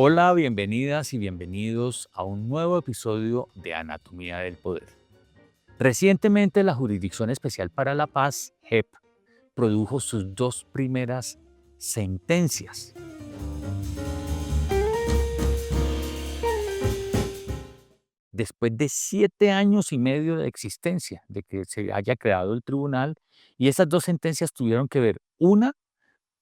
Hola, bienvenidas y bienvenidos a un nuevo episodio de Anatomía del Poder. Recientemente, la Jurisdicción Especial para la Paz, JEP, produjo sus dos primeras sentencias. Después de 7 años y medio de existencia, de que se haya creado el tribunal, y esas dos sentencias tuvieron que ver, una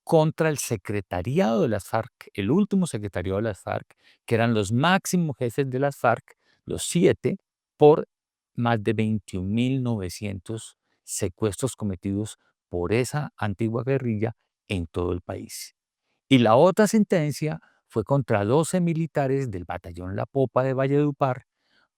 contra el secretariado de las FARC, el último secretariado de las FARC, que eran los máximos jefes de las FARC, los 7, por más de 21.900 secuestros cometidos por esa antigua guerrilla en todo el país. Y la otra sentencia fue contra 12 militares del batallón La Popa de Valledupar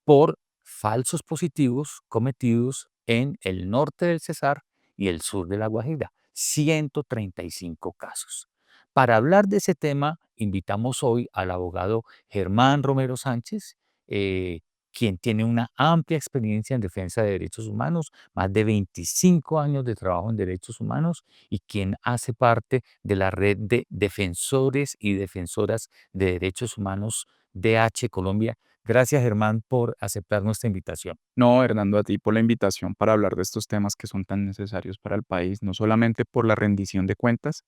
por falsos positivos cometidos en el norte del Cesar y el sur de La Guajira, 135 casos. Para hablar de ese tema, invitamos hoy al abogado Germán Romero Sánchez, quien tiene una amplia experiencia en defensa de derechos humanos, más de 25 años de trabajo en derechos humanos y quien hace parte de la red de defensores y defensoras de derechos humanos DH Colombia. Gracias, Germán, por aceptar nuestra invitación. No, Hernando, a ti por la invitación para hablar de estos temas que son tan necesarios para el país, no solamente por la rendición de cuentas,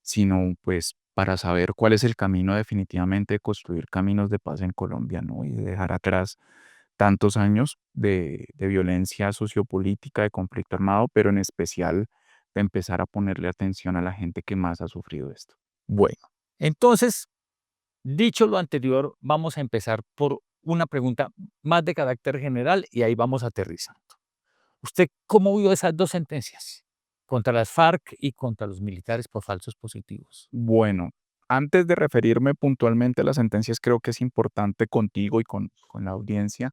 sino pues para saber cuál es el camino definitivamente de construir caminos de paz en Colombia, ¿no? Y de dejar atrás tantos años de violencia sociopolítica, de conflicto armado, pero en especial de empezar a ponerle atención a la gente que más ha sufrido esto. Bueno, entonces, dicho lo anterior, vamos a empezar por una pregunta más de carácter general y ahí vamos aterrizando. ¿Usted cómo vio esas dos sentencias? Contra las FARC y contra los militares por falsos positivos. Bueno, antes de referirme puntualmente a las sentencias, creo que es importante contigo y con la audiencia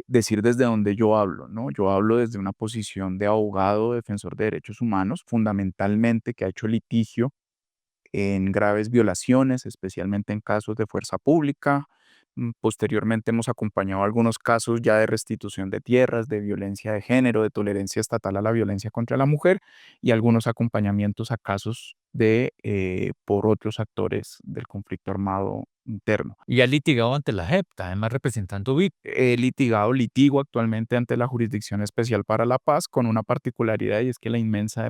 decir desde donde yo hablo, ¿no? Yo hablo desde una posición de abogado, defensor de derechos humanos, fundamentalmente que ha hecho litigio en graves violaciones, especialmente en casos de fuerza pública. Posteriormente hemos acompañado algunos casos ya de restitución de tierras, de violencia de género, de tolerancia estatal a la violencia contra la mujer y algunos acompañamientos a casos por otros actores del conflicto armado interno. Y ha litigado ante la JEP, además representando VIP. Litigo actualmente ante la Jurisdicción Especial para la Paz con una particularidad y es que la inmensa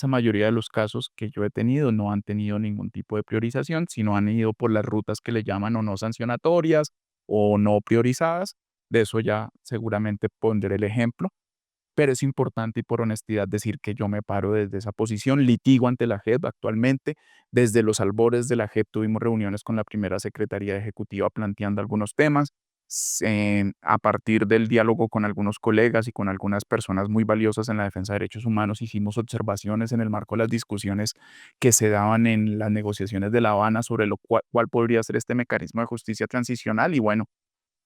mayoría de los casos que yo he tenido no han tenido ningún tipo de priorización, sino han ido por las rutas que le llaman o no sancionatorias o no priorizadas. De eso ya seguramente pondré el ejemplo, pero es importante y por honestidad decir que yo me paro desde esa posición, litigo ante la JEP actualmente. Desde los albores de la JEP tuvimos reuniones con la primera Secretaría Ejecutiva planteando algunos temas. A partir del diálogo con algunos colegas y con algunas personas muy valiosas en la defensa de derechos humanos, hicimos observaciones en el marco de las discusiones que se daban en las negociaciones de La Habana sobre cuál podría ser este mecanismo de justicia transicional y bueno,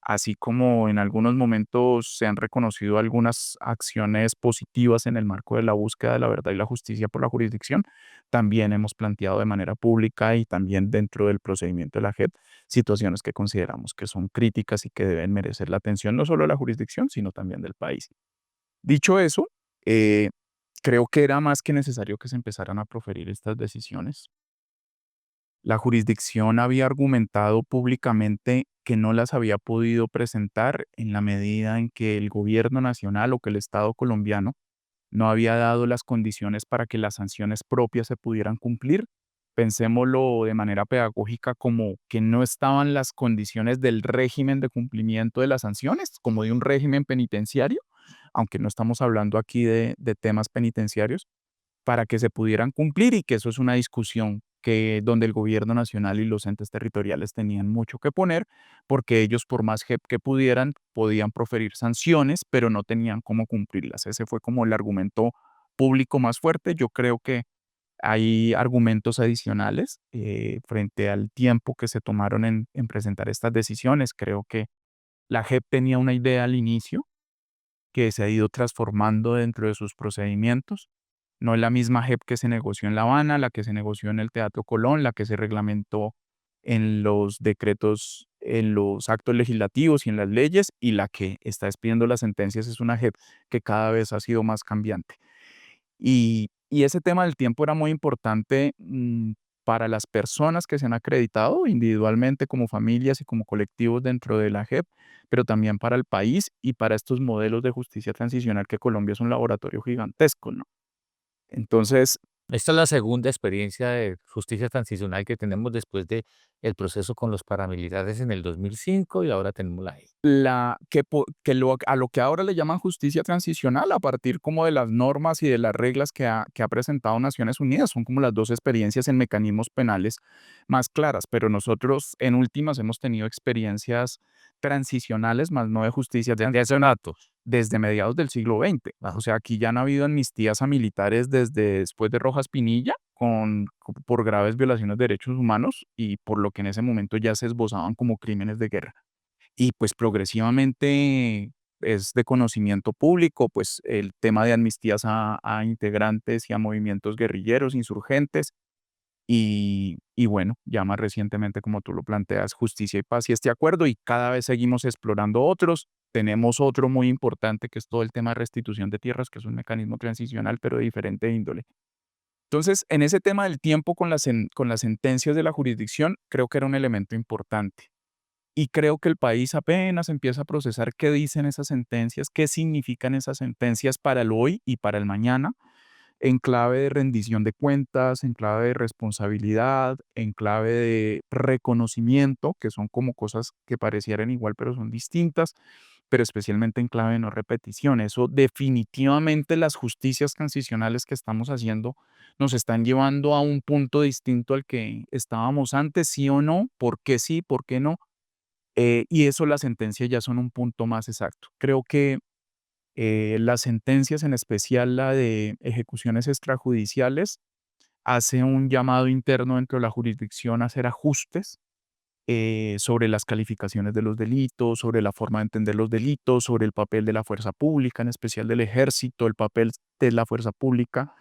así como en algunos momentos se han reconocido algunas acciones positivas en el marco de la búsqueda de la verdad y la justicia por la jurisdicción, también hemos planteado de manera pública y también dentro del procedimiento de la JEP situaciones que consideramos que son críticas y que deben merecer la atención no solo de la jurisdicción, sino también del país. Dicho eso, eh, creo que era más que necesario que se empezaran a proferir estas decisiones. La jurisdicción había argumentado públicamente que no las había podido presentar en la medida en que el gobierno nacional o que el Estado colombiano no había dado las condiciones para que las sanciones propias se pudieran cumplir. Pensémoslo de manera pedagógica como que no estaban las condiciones del régimen de cumplimiento de las sanciones, como de un régimen penitenciario, aunque no estamos hablando aquí de temas penitenciarios para que se pudieran cumplir y que eso es una discusión que donde el gobierno nacional y los entes territoriales tenían mucho que poner, porque ellos por más que pudieran, podían proferir sanciones, pero no tenían cómo cumplirlas. Ese fue como el argumento público más fuerte. Yo creo que hay argumentos adicionales frente al tiempo que se tomaron en presentar estas decisiones. Creo que la JEP tenía una idea al inicio que se ha ido transformando dentro de sus procedimientos. No es la misma JEP que se negoció en La Habana, la que se negoció en el Teatro Colón, la que se reglamentó en los decretos, en los actos legislativos y en las leyes, y la que está expidiendo las sentencias es una JEP que cada vez ha sido más cambiante. Y ese tema del tiempo era muy importante para las personas que se han acreditado individualmente como familias y como colectivos dentro de la JEP, pero también para el país y para estos modelos de justicia transicional que Colombia es un laboratorio gigantesco, ¿no? Entonces, Esta es la segunda experiencia de justicia transicional que tenemos después de el proceso con los paramilitares en el 2005 y ahora tenemos la JEP. a lo que ahora le llaman justicia transicional, a partir como de las normas y de las reglas que ha presentado Naciones Unidas, son como las dos experiencias en mecanismos penales más claras, pero nosotros en últimas hemos tenido experiencias transicionales, más no de justicia De hace rato. desde mediados del siglo XX. O Ajá. sea, aquí ya han habido amnistías a militares desde después de Rojas Pinilla por graves violaciones de derechos humanos y por lo que en ese momento ya se esbozaban como crímenes de guerra. Y pues progresivamente es de conocimiento público, pues el tema de amnistías a integrantes y a movimientos guerrilleros, insurgentes, y bueno, ya más recientemente, como tú lo planteas, justicia y paz y este acuerdo, y cada vez seguimos explorando otros. Tenemos otro muy importante que es todo el tema de restitución de tierras, que es un mecanismo transicional, pero de diferente índole. Entonces, en ese tema del tiempo con las sentencias de la jurisdicción, creo que era un elemento importante. Y creo que el país apenas empieza a procesar qué dicen esas sentencias, qué significan esas sentencias para el hoy y para el mañana, en clave de rendición de cuentas, en clave de responsabilidad, en clave de reconocimiento, que son como cosas que parecieran igual pero son distintas, pero especialmente en clave de no repetición. Eso definitivamente las justicias transicionales que estamos haciendo nos están llevando a un punto distinto al que estábamos antes, sí o no, por qué sí, por qué no, y eso las sentencias ya son un punto más exacto. Creo que las sentencias, en especial la de ejecuciones extrajudiciales, hace un llamado interno dentro de la jurisdicción a hacer ajustes sobre las calificaciones de los delitos, sobre la forma de entender los delitos, sobre el papel de la fuerza pública, en especial del ejército, el papel de la fuerza pública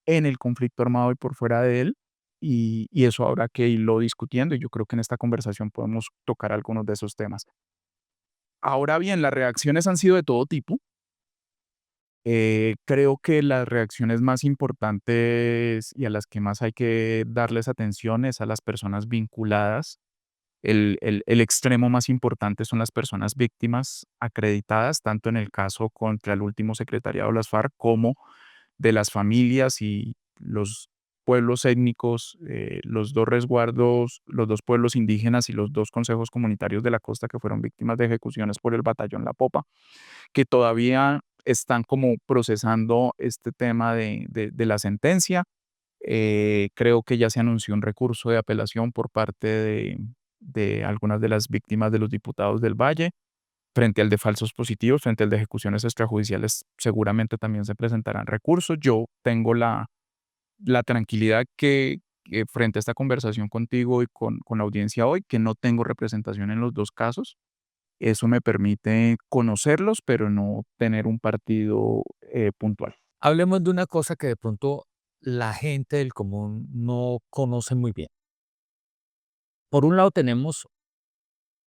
en el conflicto armado y por fuera de él. Y eso habrá que irlo discutiendo y yo creo que en esta conversación podemos tocar algunos de esos temas. Ahora bien, las reacciones han sido de todo tipo. Creo que las reacciones más importantes y a las que más hay que darles atención es a las personas vinculadas. El extremo más importante son las personas víctimas acreditadas, tanto en el caso contra el último secretariado de las FARC como de las familias y los pueblos étnicos, los dos resguardos, los dos pueblos indígenas y los dos consejos comunitarios de la costa que fueron víctimas de ejecuciones por el batallón La Popa, que todavía están como procesando este tema de la sentencia. Creo que ya se anunció un recurso de apelación por parte de algunas de las víctimas de los diputados del Valle, frente al de falsos positivos, frente al de ejecuciones extrajudiciales, seguramente también se presentarán recursos. Yo tengo la tranquilidad que frente a esta conversación contigo y con la audiencia hoy, que no tengo representación en los dos casos. Eso me permite conocerlos, pero no tener un partido puntual. Hablemos de una cosa que de pronto la gente del común no conoce muy bien. Por un lado tenemos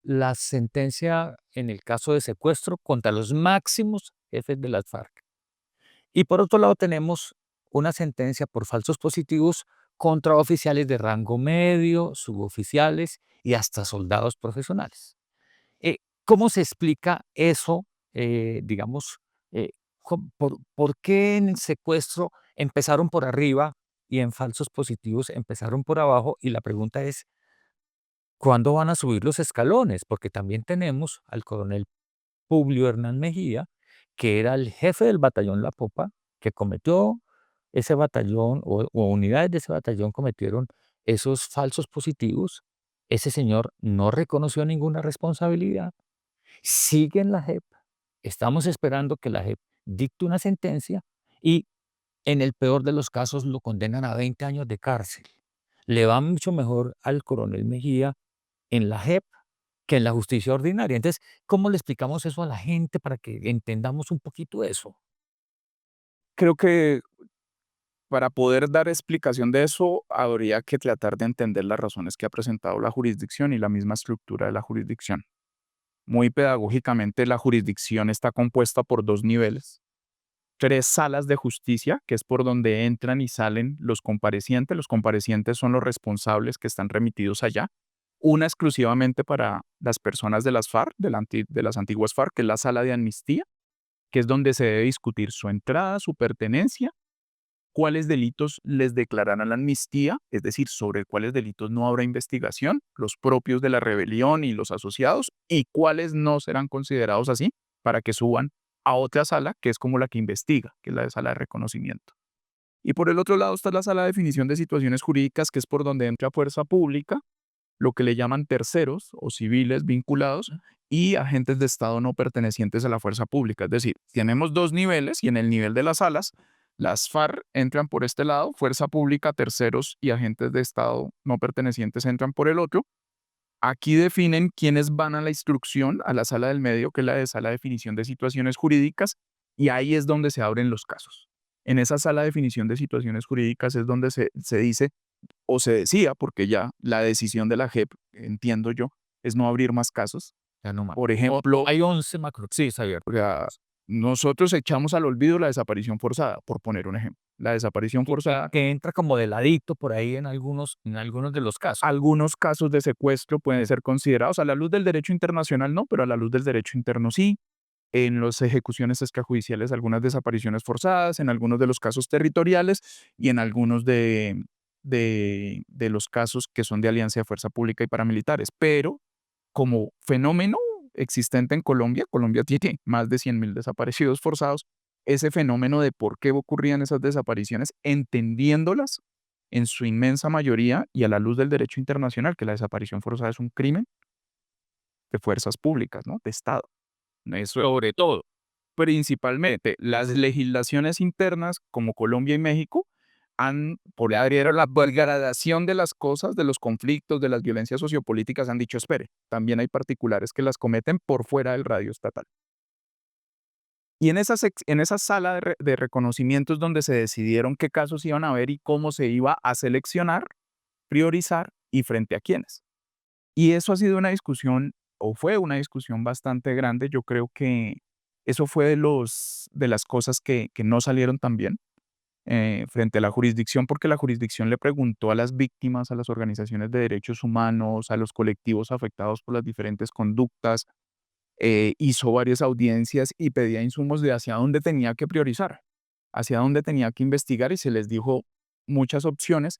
la sentencia en el caso de secuestro contra los máximos jefes de las FARC. Y por otro lado tenemos una sentencia por falsos positivos contra oficiales de rango medio, suboficiales y hasta soldados profesionales. ¿Cómo se explica eso? Digamos, eh, ¿por qué en el secuestro empezaron por arriba y en falsos positivos empezaron por abajo? Y la pregunta es, ¿cuándo van a subir los escalones? Porque también tenemos al coronel Publio Hernán Mejía, que era el jefe del batallón La Popa, que cometió ese batallón o unidades de ese batallón cometieron esos falsos positivos. Ese señor no reconoció ninguna responsabilidad, sigue en la JEP, estamos esperando que la JEP dicte una sentencia y en el peor de los casos lo condenan a 20 años de cárcel. Le va mucho mejor al coronel Mejía en la JEP que en la justicia ordinaria. Entonces, ¿cómo le explicamos eso a la gente para que entendamos un poquito eso? Creo que para poder dar explicación de eso, habría que tratar de entender las razones que ha presentado la jurisdicción y la misma estructura de la jurisdicción. Muy pedagógicamente, la jurisdicción está compuesta por dos niveles. 3 salas de justicia, que es por donde entran y salen los comparecientes. Los comparecientes son los responsables que están remitidos allá. Una exclusivamente para las personas de las FARC, de las antiguas FARC, que es la sala de amnistía, que es donde se debe discutir su entrada, su pertenencia, cuáles delitos les declararán la amnistía, es decir, sobre cuáles delitos no habrá investigación, los propios de la rebelión y los asociados, y cuáles no serán considerados así, para que suban a otra sala, que es como la que investiga, que es la sala de reconocimiento. Y por el otro lado está la sala de definición de situaciones jurídicas, que es por donde entra fuerza pública, lo que le llaman terceros o civiles vinculados y agentes de Estado no pertenecientes a la fuerza pública. Es decir, tenemos dos niveles y en el nivel de las salas, las FARC entran por este lado, fuerza pública, terceros y agentes de Estado no pertenecientes entran por el otro. Aquí definen quiénes van a la instrucción, a la sala del medio, que es la de sala de definición de situaciones jurídicas, y ahí es donde se abren los casos. En esa sala de definición de situaciones jurídicas es donde se dice o se decía, porque ya la decisión de la JEP, entiendo yo, es no abrir más casos. Ya no más. Por ejemplo, Hay 11 macro. Sí, está abierto. o sea, nosotros echamos al olvido la desaparición forzada, por poner un ejemplo. La desaparición forzada, Que entra como de ladito por ahí en algunos de los casos. algunos casos de secuestro pueden ser considerados a la luz del derecho internacional, no, pero a la luz del derecho interno sí. En las ejecuciones extrajudiciales, algunas desapariciones forzadas, en algunos de los casos territoriales y en algunos de los casos que son de alianza de fuerza pública y paramilitares. Pero como fenómeno existente en Colombia, Colombia tiene más de 100.000 desaparecidos forzados, ese fenómeno de por qué ocurrían esas desapariciones, entendiéndolas en su inmensa mayoría y a la luz del derecho internacional, que la desaparición forzada es un crimen de fuerzas públicas, ¿no? De Estado. Eso sobre todo. Principalmente, las legislaciones internas, como Colombia y México, han, por la degradación de las cosas, de los conflictos, de las violencias sociopolíticas, han dicho, espere, también hay particulares que las cometen por fuera del radio estatal. Y en esa sala de reconocimientos donde se decidieron qué casos iban a ver y cómo se iba a seleccionar, priorizar y frente a quiénes. Y eso ha sido una discusión, o fue una discusión bastante grande. Yo creo que eso fue de las cosas que no salieron tan bien frente a la jurisdicción, porque la jurisdicción le preguntó a las víctimas, a las organizaciones de derechos humanos, a los colectivos afectados por las diferentes conductas, hizo varias audiencias y pedía insumos de hacia dónde tenía que priorizar, hacia dónde tenía que investigar y se les dijo muchas opciones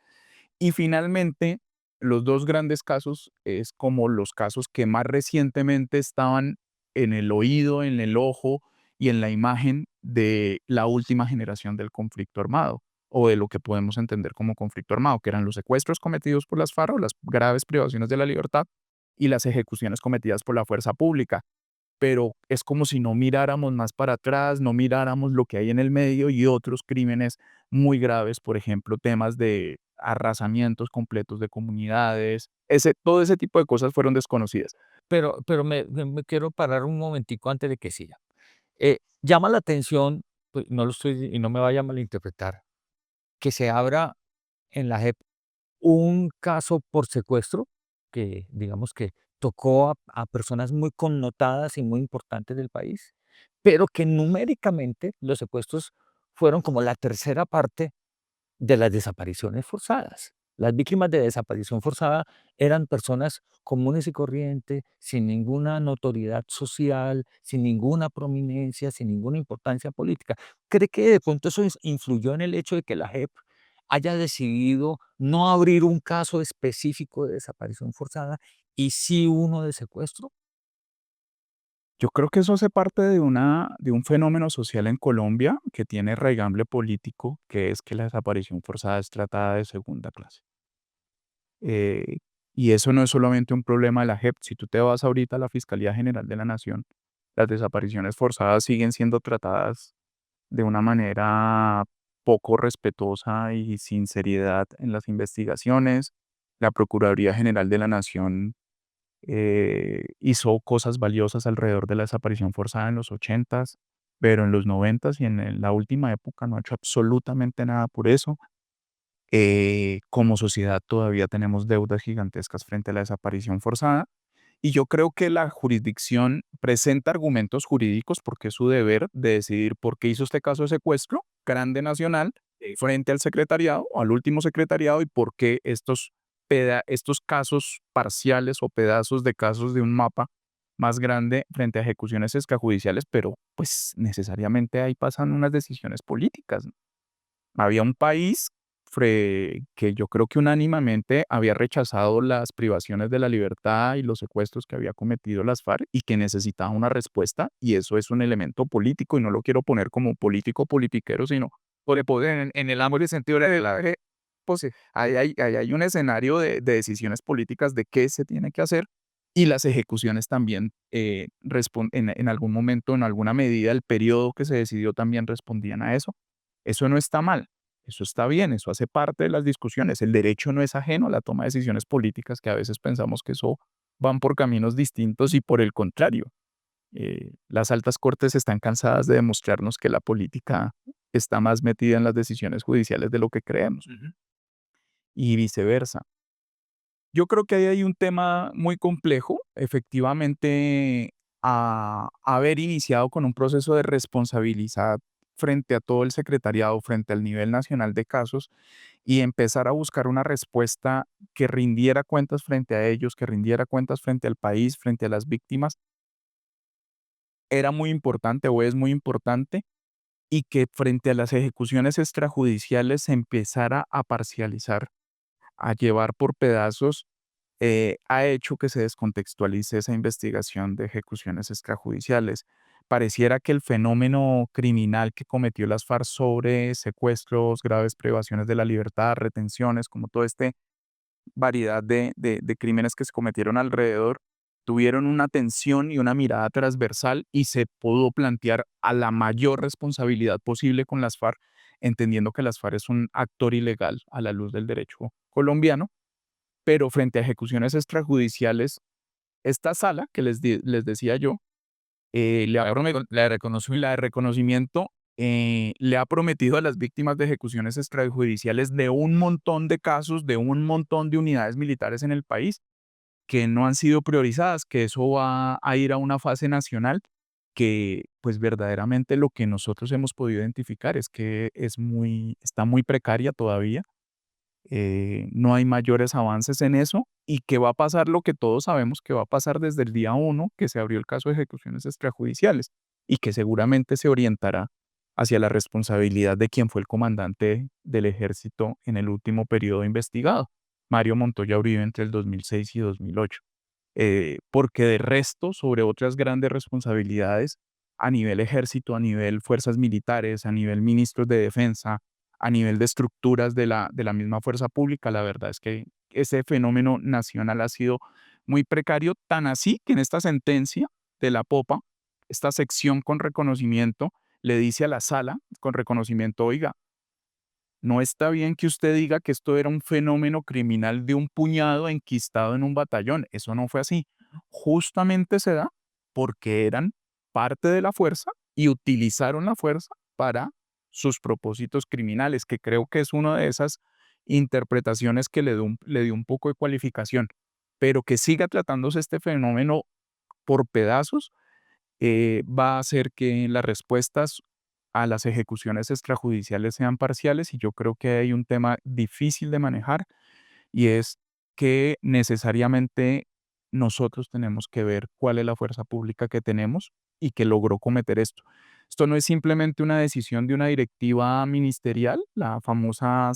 y finalmente, los dos grandes casos es como los casos que más recientemente estaban en el oído, en el ojo y en la imagen de la última generación del conflicto armado, o de lo que podemos entender como conflicto armado, que eran los secuestros cometidos por las FARC, las graves privaciones de la libertad, y las ejecuciones cometidas por la fuerza pública. Pero es como si no miráramos más para atrás, no miráramos lo que hay en el medio y otros crímenes muy graves, por ejemplo, temas de arrasamientos completos de comunidades, todo ese tipo de cosas fueron desconocidas. Pero me quiero parar un momentico antes de que siga. Llama la atención, pues, no lo estoy y no me vaya a malinterpretar, que se abra en la JEP un caso por secuestro que, digamos que tocó a personas muy connotadas y muy importantes del país, pero que numéricamente los secuestros fueron como la tercera parte de las desapariciones forzadas. Las víctimas de desaparición forzada eran personas comunes y corrientes, sin ninguna notoriedad social, sin ninguna prominencia, sin ninguna importancia política. ¿Cree que de pronto eso influyó en el hecho de que la JEP haya decidido no abrir un caso específico de desaparición forzada y sí uno de secuestro? Yo creo que eso hace parte de un fenómeno social en Colombia que tiene raigambre político, que es que la desaparición forzada es tratada de segunda clase. Eh, y eso no es solamente un problema de la JEP. Si tú te vas ahorita a la Fiscalía General de la Nación, las desapariciones forzadas siguen siendo tratadas de una manera poco respetuosa y sin seriedad en las investigaciones. La Procuraduría General de la Nación hizo cosas valiosas alrededor de la desaparición forzada en los 80s, pero en los 90s y en la última época no ha hecho absolutamente nada por eso. Como sociedad todavía tenemos deudas gigantescas frente a la desaparición forzada Y yo creo que la jurisdicción presenta argumentos jurídicos porque es su deber de decidir por qué hizo este caso de secuestro grande nacional frente al secretariado, al último secretariado, y por qué estos casos parciales o pedazos de casos de un mapa más grande frente a ejecuciones extrajudiciales, pero pues necesariamente ahí pasan unas decisiones políticas, ¿no? Había un país que yo creo que unánimemente había rechazado las privaciones de la libertad y los secuestros que había cometido las FARC y que necesitaba una respuesta, y eso es un elemento político, y no lo quiero poner como político politiquero, sino por poder, en el amplio sentido de pues, ahí hay un escenario de decisiones políticas de qué se tiene que hacer, y las ejecuciones también en algún momento, en alguna medida, el periodo que se decidió también respondían a eso. Eso no está mal, eso está bien, eso hace parte de las discusiones. El derecho no es ajeno a la toma de decisiones políticas, que a veces pensamos que eso van por caminos distintos, y por el contrario, las altas cortes están cansadas de demostrarnos que la política está más metida en las decisiones judiciales de lo que creemos, y viceversa. Yo creo que ahí hay un tema muy complejo. Efectivamente, haber iniciado con un proceso de responsabilizar frente a todo el secretariado, frente al nivel nacional de casos, y empezar a buscar una respuesta que rindiera cuentas frente a ellos, que rindiera cuentas frente al país, frente a las víctimas, era muy importante o es muy importante, y que frente a las ejecuciones extrajudiciales se empezara a parcializar, a llevar por pedazos, ha hecho que se descontextualice esa investigación de ejecuciones extrajudiciales. Pareciera que el fenómeno criminal que cometió las FARC sobre secuestros, graves privaciones de la libertad, retenciones, como toda esta variedad de crímenes que se cometieron alrededor, tuvieron una atención y una mirada transversal, y se pudo plantear a la mayor responsabilidad posible con las FARC, entendiendo que las FARC es un actor ilegal a la luz del derecho colombiano, pero frente a ejecuciones extrajudiciales, esta sala que les decía yo, la de reconocimiento, le ha prometido a las víctimas de ejecuciones extrajudiciales de un montón de casos, de un montón de unidades militares en el país, que no han sido priorizadas, que eso va a ir a una fase nacional, que pues verdaderamente lo que nosotros hemos podido identificar es que está muy precaria todavía. No hay mayores avances en eso, y que va a pasar lo que todos sabemos que va a pasar desde el día uno que se abrió el caso de ejecuciones extrajudiciales, y que seguramente se orientará hacia la responsabilidad de quien fue el comandante del ejército en el último periodo investigado, Mario Montoya Uribe, entre el 2006 y 2008. Porque de resto, sobre otras grandes responsabilidades a nivel ejército, a nivel fuerzas militares, a nivel ministros de defensa, a nivel de estructuras de la misma fuerza pública, la verdad es que ese fenómeno nacional ha sido muy precario, tan así que en esta sentencia de la Popa, esta sección con reconocimiento le dice a la sala con reconocimiento: oiga, no está bien que usted diga que esto era un fenómeno criminal de un puñado enquistado en un batallón. Eso no fue así. Justamente se da porque eran parte de la fuerza y utilizaron la fuerza para sus propósitos criminales, que creo que es una de esas interpretaciones que le dio un poco de cualificación. Pero que siga tratándose este fenómeno por pedazos, va a hacer que las respuestas a las ejecuciones extrajudiciales sean parciales, y yo creo que hay un tema difícil de manejar, y es que necesariamente nosotros tenemos que ver cuál es la fuerza pública que tenemos y que logró cometer esto. Esto no es simplemente una decisión de una directiva ministerial, la famosa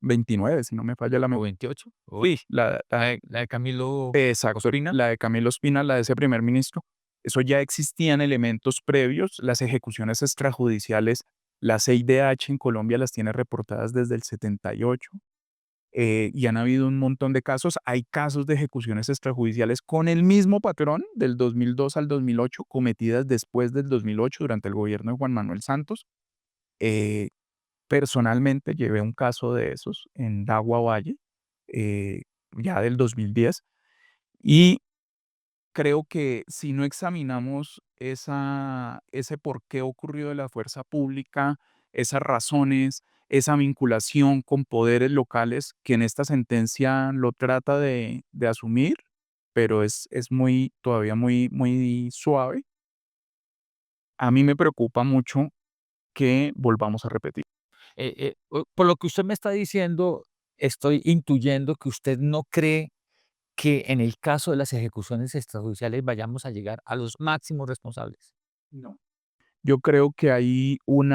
029, si no me falla la ¿O memoria. 28? Sí, La de Camilo exacto, Ospina. la de Camilo Espina, la de ese primer ministro. Eso ya existían elementos previos. Las ejecuciones extrajudiciales, la CIDH en Colombia las tiene reportadas desde el 78, y han habido un montón de casos. Hay casos de ejecuciones extrajudiciales con el mismo patrón del 2002 al 2008, cometidas después del 2008 durante el gobierno de Juan Manuel Santos. Eh, Personalmente llevé un caso de esos en Dagua Valle, eh, ya del 2010, y creo que si no examinamos ese por qué ocurrió de la fuerza pública, esas razones, esa vinculación con poderes locales que en esta sentencia lo trata de asumir, pero es muy, todavía muy, muy suave. A mí me preocupa mucho que volvamos a repetir. Por lo que usted me está diciendo, estoy intuyendo que usted no cree que en el caso de las ejecuciones extrajudiciales vayamos a llegar a los máximos responsables. No. Yo creo que hay un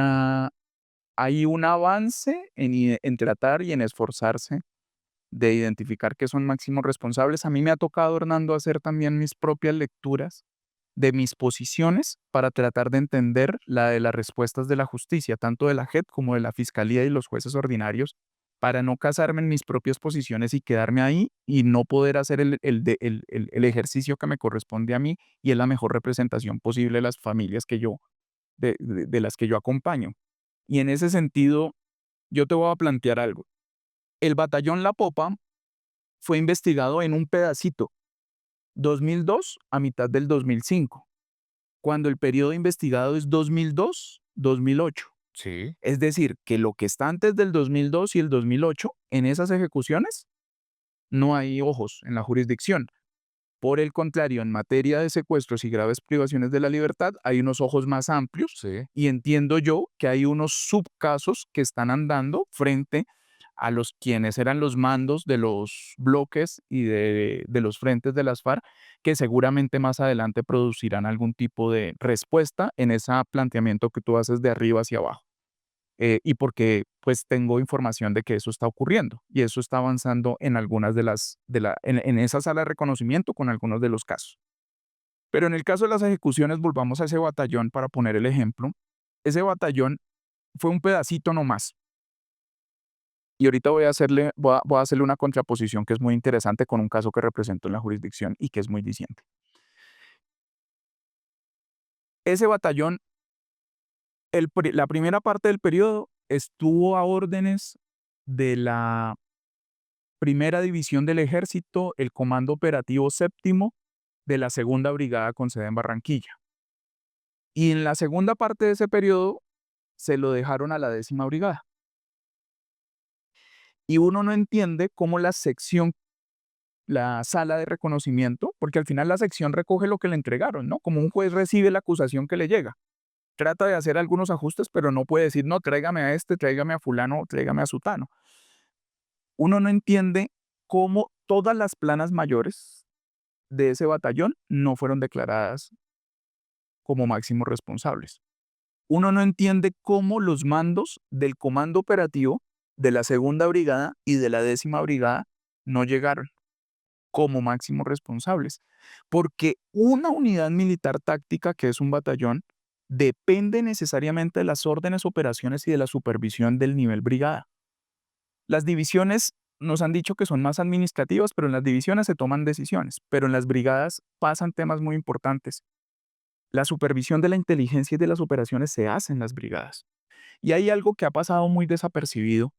avance en tratar y en esforzarse de identificar que son máximos responsables. A mí me ha tocado, Hernando, hacer también mis propias lecturas de mis posiciones para tratar de entender la de las respuestas de la justicia, tanto de la JEP como de la Fiscalía y los jueces ordinarios, para no casarme en mis propias posiciones y quedarme ahí y no poder hacer el ejercicio que me corresponde a mí y es la mejor representación posible de las familias que yo, de las que yo acompaño. Y en ese sentido, yo te voy a plantear algo. El batallón La Popa fue investigado en un pedacito, 2002 a mitad del 2005, cuando el periodo investigado es 2002-2008. Sí. Es decir, que lo que está antes del 2002 y el 2008, en esas ejecuciones, no hay ojos en la jurisdicción. Por el contrario, en materia de secuestros y graves privaciones de la libertad, hay unos ojos más amplios Sí. y entiendo yo que hay unos subcasos que están andando frente a los quienes eran los mandos de los bloques y de los frentes de las FARC, que seguramente más adelante producirán algún tipo de respuesta en ese planteamiento que tú haces de arriba hacia abajo. Y porque pues tengo información de que eso está ocurriendo y eso está avanzando en algunas en esa sala de reconocimiento con algunos de los casos. Pero en el caso de las ejecuciones, volvamos a ese batallón para poner el ejemplo. Ese batallón fue un pedacito nomás. Y ahorita voy a hacerle una contraposición que es muy interesante con un caso que represento en la jurisdicción y que es muy diciente. Ese batallón, la primera parte del periodo estuvo a órdenes de la Primera División del Ejército, el Comando Operativo Séptimo de la Segunda Brigada con sede en Barranquilla. Y en la segunda parte de ese periodo se lo dejaron a la 10ª Brigada. Y uno no entiende cómo la sala de reconocimiento, porque al final la sección recoge lo que le entregaron, ¿no? Como un juez recibe la acusación que le llega. Trata de hacer algunos ajustes, pero no puede decir, no, tráigame a este, tráigame a fulano, tráigame a sutano. Uno no entiende cómo todas las planas mayores de ese batallón no fueron declaradas como máximos responsables. Uno no entiende cómo los mandos del comando operativo de la segunda brigada y de la 10ª brigada no llegaron como máximos responsables, porque una unidad militar táctica, que es un batallón, depende necesariamente de las órdenes, operaciones y de la supervisión del nivel brigada. Las divisiones nos han dicho que son más administrativas, pero en las divisiones se toman decisiones, pero en las brigadas pasan temas muy importantes. La supervisión de la inteligencia y de las operaciones se hace en las brigadas. Y hay algo que ha pasado muy desapercibido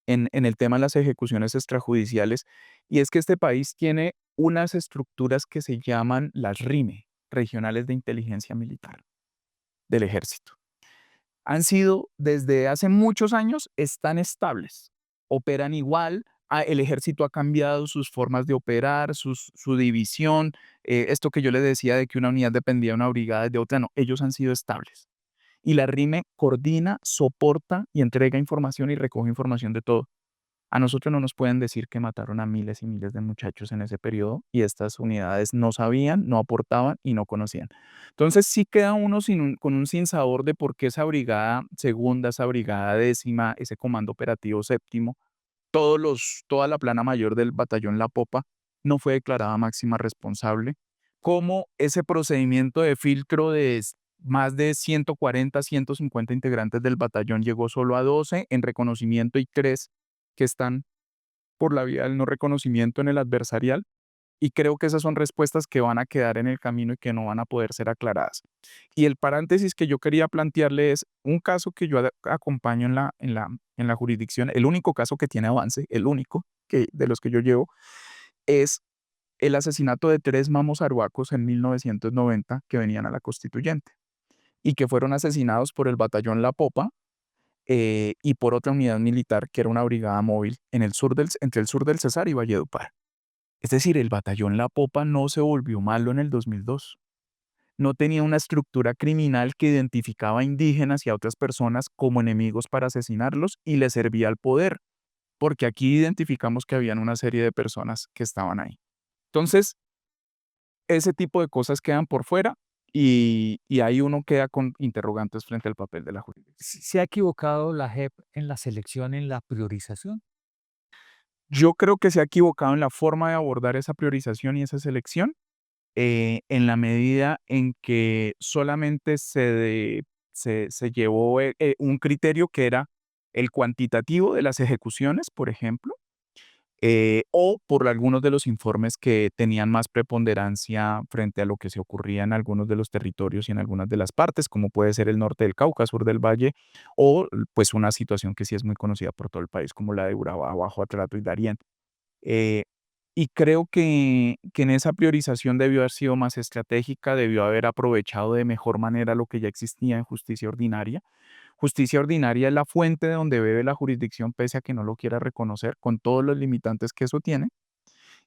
en el tema de las ejecuciones extrajudiciales, y es que este país tiene unas estructuras que se llaman las RIME, Regionales de Inteligencia Militar, del Ejército. Han sido, desde hace muchos años, están estables, operan igual, el Ejército ha cambiado sus formas de operar, su división, esto que yo les decía de que una unidad dependía de una brigada y de otra, no, ellos han sido estables. Y la RIME coordina, soporta y entrega información y recoge información de todo. A nosotros no nos pueden decir que mataron a miles y miles de muchachos en ese periodo y estas unidades no sabían, no aportaban y no conocían. Entonces sí queda uno con un sinsabor de por qué esa brigada segunda, esa brigada 10ª, ese comando operativo séptimo, toda la plana mayor del batallón La Popa no fue declarada máxima responsable. Cómo ese procedimiento de filtro de más de 140, 150 integrantes del batallón llegó solo a 12 en reconocimiento y 3 que están por la vía del no reconocimiento en el adversarial. Y creo que esas son respuestas que van a quedar en el camino y que no van a poder ser aclaradas. Y el paréntesis que yo quería plantearle es un caso que yo acompaño en la jurisdicción, el único caso que tiene avance, el único de los que yo llevo, es el asesinato de 3 mamos arhuacos en 1990 que venían a la Constituyente y que fueron asesinados por el batallón La Popa y por otra unidad militar que era una brigada móvil entre el sur del Cesar y Valledupar. Es decir, el batallón La Popa no se volvió malo en el 2002. No tenía una estructura criminal que identificaba a indígenas y a otras personas como enemigos para asesinarlos y les servía al poder, porque aquí identificamos que habían una serie de personas que estaban ahí. Entonces, ese tipo de cosas quedan por fuera y ahí uno queda con interrogantes frente al papel de la jurisdicción. ¿Se ha equivocado la JEP en la selección, en la priorización? Yo creo que se ha equivocado en la forma de abordar esa priorización y esa selección, en la medida en que solamente se llevó un criterio que era el cuantitativo de las ejecuciones, por ejemplo, o por algunos de los informes que tenían más preponderancia frente a lo que se ocurría en algunos de los territorios y en algunas de las partes, como puede ser el norte del Cauca, sur del Valle, o pues una situación que sí es muy conocida por todo el país, como la de Urabá, Bajo Atrato y Darién. Eh, y creo que en esa priorización debió haber sido más estratégica, debió haber aprovechado de mejor manera lo que ya existía en justicia ordinaria. Justicia ordinaria es la fuente de donde bebe la jurisdicción, pese a que no lo quiera reconocer, con todos los limitantes que eso tiene.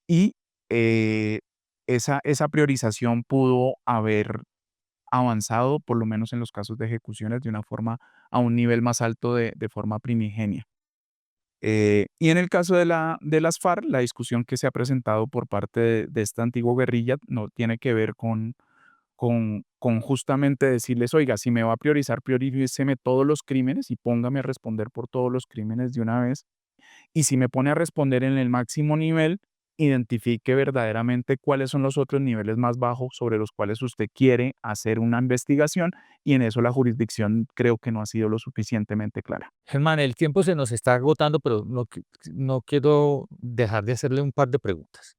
Y eh, esa priorización pudo haber avanzado, por lo menos en los casos de ejecuciones, de una forma a un nivel más alto de forma primigenia. Y en el caso de las FARC, la discusión que se ha presentado por parte de esta antigua guerrilla no tiene que ver con justamente decirles, oiga, si me va a priorizar, prioríceme todos los crímenes y póngame a responder por todos los crímenes de una vez. Y si me pone a responder en el máximo nivel, identifique verdaderamente cuáles son los otros niveles más bajos sobre los cuales usted quiere hacer una investigación y en eso la jurisdicción creo que no ha sido lo suficientemente clara. Germán, el tiempo se nos está agotando, pero no quiero dejar de hacerle un par de preguntas.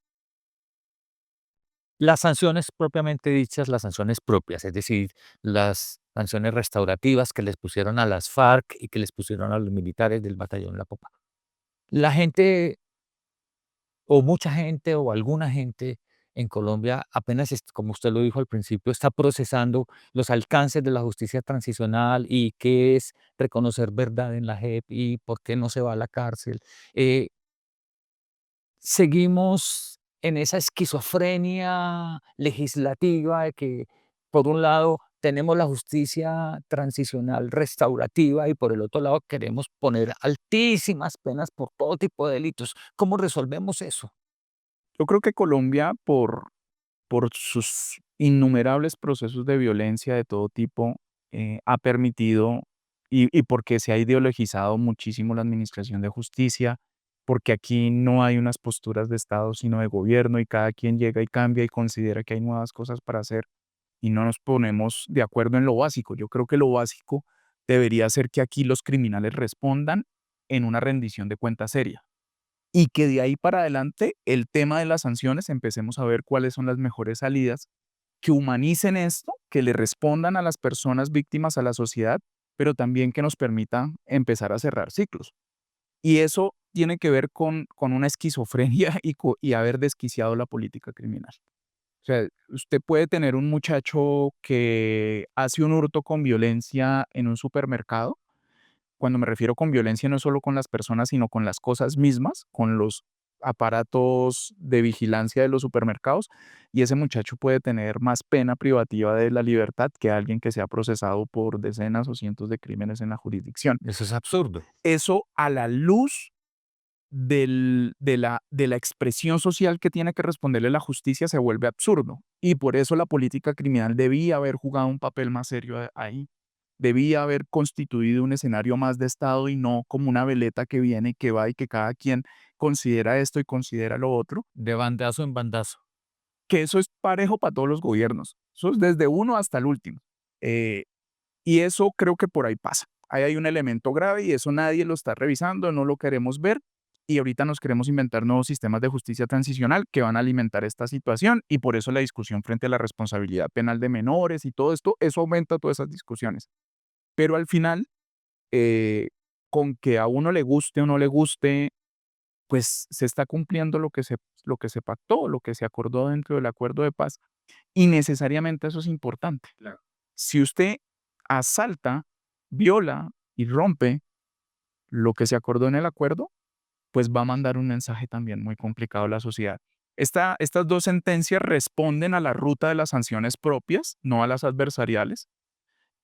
Las sanciones propiamente dichas, las sanciones propias, es decir, las sanciones restaurativas que les pusieron a las FARC y que les pusieron a los militares del batallón La Popa. La gente, o mucha gente, o alguna gente en Colombia apenas, como usted lo dijo al principio, está procesando los alcances de la justicia transicional y qué es reconocer verdad en la JEP y por qué no se va a la cárcel. Eh, Seguimos en esa esquizofrenia legislativa de que, por un lado, tenemos la justicia transicional restaurativa y por el otro lado queremos poner altísimas penas por todo tipo de delitos. ¿Cómo resolvemos eso? Yo creo que Colombia, por sus innumerables procesos de violencia de todo tipo, ha permitido y porque se ha ideologizado muchísimo la administración de justicia, porque aquí no hay unas posturas de Estado, sino de gobierno, y cada quien llega y cambia y considera que hay nuevas cosas para hacer y no nos ponemos de acuerdo en lo básico. Yo creo que lo básico debería ser que aquí los criminales respondan en una rendición de cuentas seria y que de ahí para adelante el tema de las sanciones empecemos a ver cuáles son las mejores salidas que humanicen esto, que le respondan a las personas víctimas, a la sociedad, pero también que nos permita empezar a cerrar ciclos. Y eso tiene que ver con una esquizofrenia y haber desquiciado la política criminal. O sea, usted puede tener un muchacho que hace un hurto con violencia en un supermercado. Cuando me refiero con violencia, no es solo con las personas, sino con las cosas mismas, con los aparatos de vigilancia de los supermercados, y ese muchacho puede tener más pena privativa de la libertad que alguien que sea procesado por decenas o cientos de crímenes en la jurisdicción. Eso es absurdo. Eso a la luz de la expresión social que tiene que responderle la justicia se vuelve absurdo. Y por eso la política criminal debía haber jugado un papel más serio ahí. Debía haber constituido un escenario más de Estado y no como una veleta que viene y que va y que cada quien considera esto y considera lo otro, De bandazo en bandazo. que eso es parejo para todos los gobiernos. Eso es desde uno hasta el último. Eh, y eso creo que por ahí pasa. Ahí hay un elemento grave y eso nadie lo está revisando, no lo queremos ver. Y ahorita nos queremos inventar nuevos sistemas de justicia transicional que van a alimentar esta situación y por eso la discusión frente a la responsabilidad penal de menores y todo esto, eso aumenta todas esas discusiones. Pero al final, eh, con que a uno le guste o no le guste, pues se está cumpliendo lo que se pactó, lo que se acordó dentro del acuerdo de paz y necesariamente eso es importante. Si usted asalta, viola y rompe lo que se acordó en el acuerdo, pues va a mandar un mensaje también muy complicado a la sociedad. Estas dos sentencias responden a la ruta de las sanciones propias, no a las adversariales,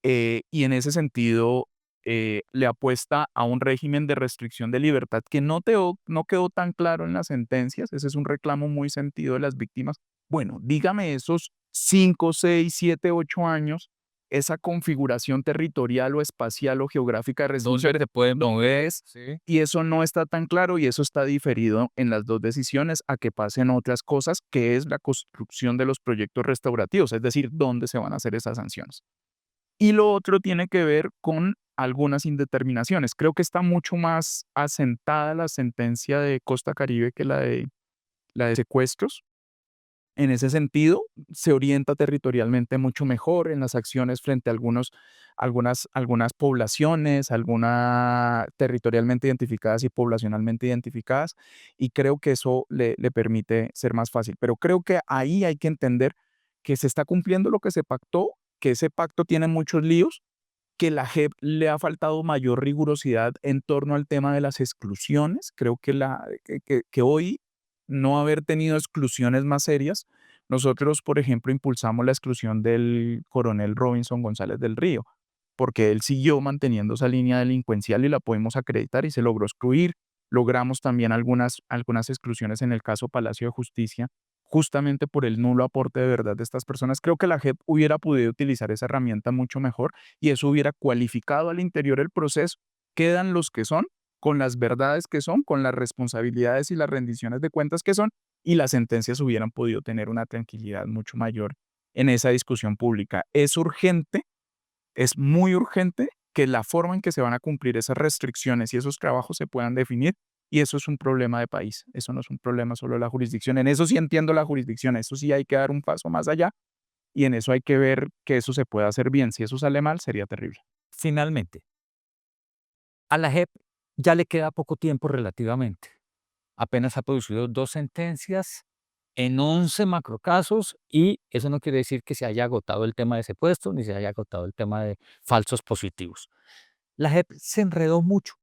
y en ese sentido le apuesta a un régimen de restricción de libertad que no quedó tan claro en las sentencias. Ese es un reclamo muy sentido de las víctimas. Bueno, dígame esos 5, 6, 7, 8 años, esa configuración territorial o espacial o geográfica de restricción, ¿Dónde te pueden ¿dónde mover? es? Sí. Y eso no está tan claro y eso está diferido en las dos decisiones a que pasen otras cosas, que es la construcción de los proyectos restaurativos, es decir, dónde se van a hacer esas sanciones. Y lo otro tiene que ver con algunas indeterminaciones. Creo que está mucho más asentada la sentencia de Costa Caribe que la de secuestros. En ese sentido, se orienta territorialmente mucho mejor en las acciones frente a algunas poblaciones, territorialmente identificadas y poblacionalmente identificadas, y creo que eso le permite ser más fácil. Pero creo que ahí hay que entender que se está cumpliendo lo que se pactó, que ese pacto tiene muchos líos, que la JEP le ha faltado mayor rigurosidad en torno al tema de las exclusiones. Creo que hoy no haber tenido exclusiones más serias. Nosotros, por ejemplo, impulsamos la exclusión del coronel Robinson González del Río, porque él siguió manteniendo esa línea delincuencial y la podemos acreditar y se logró excluir. Logramos también algunas exclusiones en el caso Palacio de Justicia, justamente por el nulo aporte de verdad de estas personas. Creo que la JEP hubiera podido utilizar esa herramienta mucho mejor y eso hubiera cualificado al interior el proceso. Quedan los que son, con las verdades que son, con las responsabilidades y las rendiciones de cuentas que son, y las sentencias hubieran podido tener una tranquilidad mucho mayor en esa discusión pública. Es urgente, es muy urgente que la forma en que se van a cumplir esas restricciones y esos trabajos se puedan definir, y eso es un problema de país, eso no es un problema solo de la jurisdicción. En eso sí entiendo la jurisdicción, eso sí hay que dar un paso más allá y en eso hay que ver que eso se pueda hacer bien. Si eso sale mal, sería terrible. Finalmente, a la JEP ya le queda poco tiempo relativamente. Apenas ha producido 2 sentencias en 11 macrocasos y eso no quiere decir que se haya agotado el tema de secuestro ni se haya agotado el tema de falsos positivos. La JEP se enredó mucho.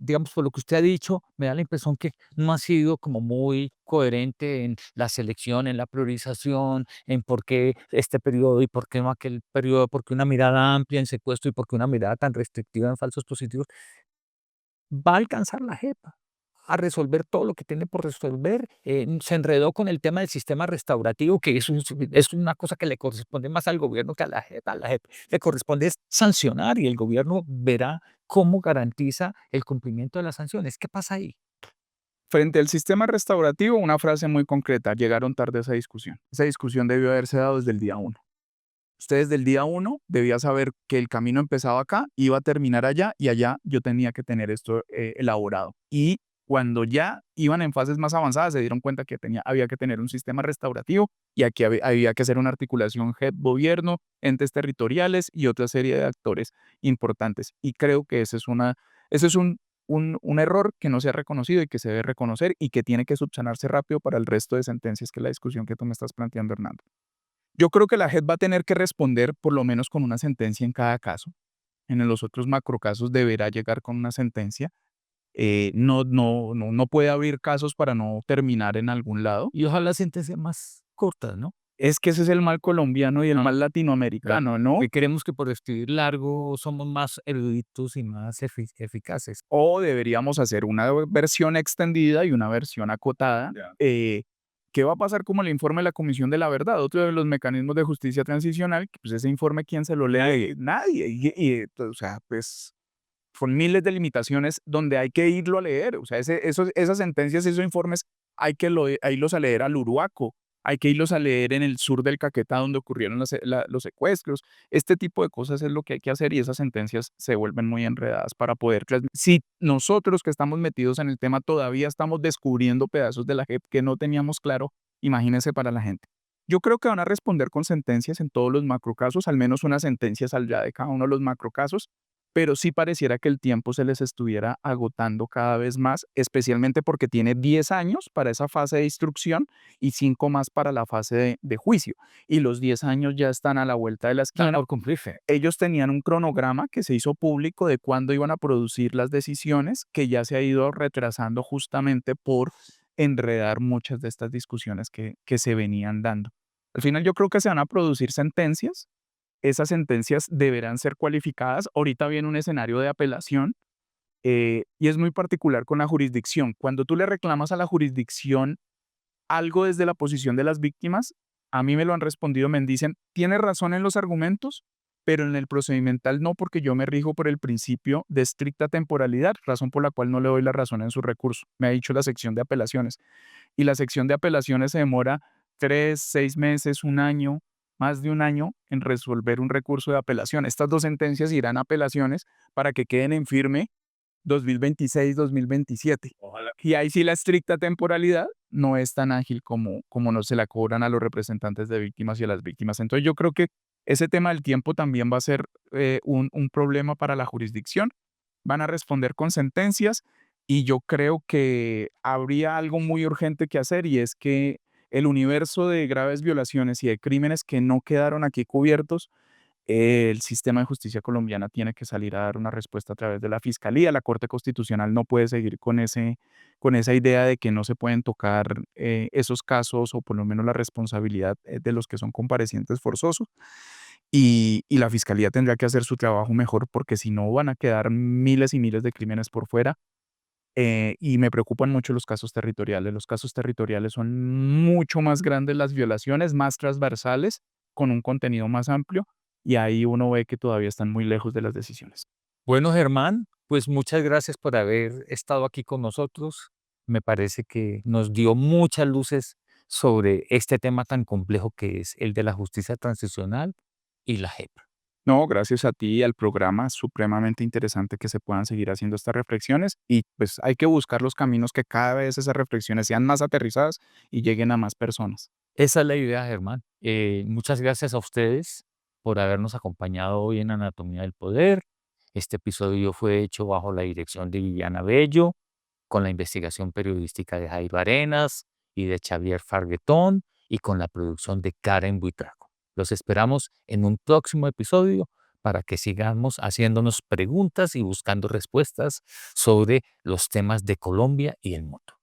Digamos, por lo que usted ha dicho, me da la impresión que no ha sido como muy coherente en la selección, en la priorización, en por qué este periodo y por qué no aquel periodo, por qué una mirada amplia en secuestro y por qué una mirada tan restrictiva en falsos positivos. Va a alcanzar la JEP a resolver todo lo que tiene por resolver. Se enredó con el tema del sistema restaurativo, que es una cosa que le corresponde más al gobierno que a la JEP. A la JEP le corresponde es sancionar y el gobierno verá cómo garantiza el cumplimiento de las sanciones. ¿Qué pasa ahí? Frente al sistema restaurativo, una frase muy concreta: llegaron tarde a esa discusión. Esa discusión debió haberse dado desde el día uno. Usted desde el día uno debía saber que el camino empezaba acá, iba a terminar allá y allá yo tenía que tener esto elaborado. Y cuando ya iban en fases más avanzadas, se dieron cuenta que había que tener un sistema restaurativo y aquí había que hacer una articulación JEP-gobierno, entes territoriales y otra serie de actores importantes. Y creo que ese es un error que no se ha reconocido y que se debe reconocer y que tiene que subsanarse rápido para el resto de sentencias, que es la discusión que tú me estás planteando, Hernando. Yo creo que la JEP va a tener que responder por lo menos con una sentencia en cada caso. En los otros macrocasos deberá llegar con una sentencia. No puede abrir casos para no terminar en algún lado. Y ojalá sentencias más cortas, ¿no? Es que ese es el mal colombiano y el mal Claro. latinoamericano, ¿no? Que creemos que por escribir largo somos más eruditos y más eficaces. O deberíamos hacer una versión extendida y una versión acotada. Ya. ¿Qué va a pasar como el informe de la Comisión de la Verdad? Otro de los mecanismos de justicia transicional, que pues ese informe, ¿quién se lo lee? Nadie. O sea, pues son miles de limitaciones donde hay que irlo a leer. O sea, esas sentencias, esos informes, hay que irlos a leer al Uruaco, hay que irlos a leer en el sur del Caquetá, donde ocurrieron los secuestros. Este tipo de cosas es lo que hay que hacer y esas sentencias se vuelven muy enredadas para poder. Si nosotros que estamos metidos en el tema todavía estamos descubriendo pedazos de la JEP que no teníamos claro, imagínense para la gente. Yo creo que van a responder con sentencias en todos los macrocasos, al menos una sentencia saldrá de cada uno de los macrocasos, pero sí pareciera que el tiempo se les estuviera agotando cada vez más, especialmente porque tiene 10 años para esa fase de instrucción y 5 más para la fase de juicio. Y los 10 años ya están a la vuelta de la esquina. Por cumplirse. Ellos tenían un cronograma que se hizo público de cuándo iban a producir las decisiones, que ya se ha ido retrasando justamente por enredar muchas de estas discusiones que se venían dando. Al final yo creo que se van a producir sentencias, esas sentencias deberán ser cualificadas. Ahorita viene un escenario de apelación y es muy particular con la jurisdicción. Cuando tú le reclamas a la jurisdicción algo desde la posición de las víctimas, a mí me lo han respondido, me dicen, tienes razón en los argumentos, pero en el procedimental no, porque yo me rijo por el principio de estricta temporalidad, razón por la cual no le doy la razón en su recurso. Me ha dicho la sección de apelaciones. Y la sección de apelaciones se demora 3, 6 meses, un año, más de un año en resolver un recurso de apelación. Estas dos sentencias irán a apelaciones para que queden en firme 2026, 2027. Ojalá. Y ahí sí la estricta temporalidad no es tan ágil como no se la cobran a los representantes de víctimas y a las víctimas. Entonces yo creo que ese tema del tiempo también va a ser un problema para la jurisdicción. Van a responder con sentencias y yo creo que habría algo muy urgente que hacer y es que el universo de graves violaciones y de crímenes que no quedaron aquí cubiertos, el sistema de justicia colombiana tiene que salir a dar una respuesta a través de la Fiscalía. La Corte Constitucional no puede seguir con esa idea de que no se pueden tocar esos casos o por lo menos la responsabilidad de los que son comparecientes forzosos. Y la Fiscalía tendrá que hacer su trabajo mejor porque si no van a quedar miles y miles de crímenes por fuera. Y me preocupan mucho los casos territoriales. Los casos territoriales son mucho más grandes las violaciones, más transversales, con un contenido más amplio, y ahí uno ve que todavía están muy lejos de las decisiones. Bueno, Germán, pues muchas gracias por haber estado aquí con nosotros. Me parece que nos dio muchas luces sobre este tema tan complejo que es el de la justicia transicional y la JEP. No, gracias a ti y al programa, supremamente interesante que se puedan seguir haciendo estas reflexiones y pues hay que buscar los caminos que cada vez esas reflexiones sean más aterrizadas y lleguen a más personas. Esa es la idea, Germán. Muchas gracias a ustedes por habernos acompañado hoy en Anatomía del Poder. Este episodio fue hecho bajo la dirección de Viviana Bello, con la investigación periodística de Jairo Arenas y de Xavier Farguetón y con la producción de Karen Buitrago. Los esperamos en un próximo episodio para que sigamos haciéndonos preguntas y buscando respuestas sobre los temas de Colombia y el mundo.